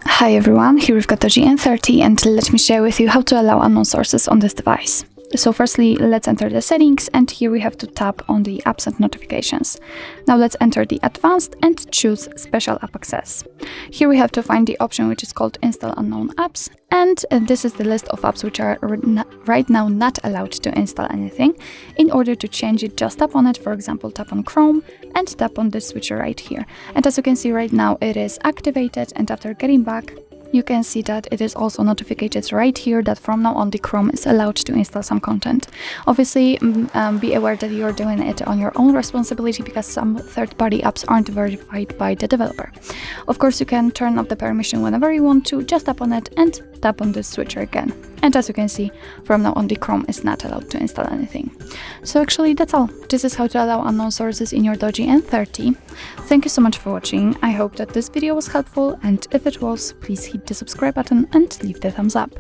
Hi everyone, here we've got DOOGEE N30 and let me share with you how to allow unknown sources on this device. So firstly, let's enter the settings, and here we have to tap on the apps and notifications. Now let's enter the advanced and choose special app access. Here we have to find the option which is called install unknown apps, and this is the list of apps which are right now not allowed to install anything. In order to change it, just tap on it. For example, tap on Chrome and tap on this switcher right here. And as you can see right now, it is activated, and after getting back, you can see that it is also notified right here that from now on the Chrome is allowed to install some content. Obviously, be aware that you're doing it on your own responsibility because some third-party apps aren't verified by the developer. Of course, you can turn off the permission whenever you want to, just tap on it and tap on this switcher again. And as you can see, from now on the Chrome is not allowed to install anything. So actually that's all. This is how to allow unknown sources in your DOOGEE N30. Thank you so much for watching. I hope that this video was helpful, and if it was, please hit the subscribe button and leave the thumbs up.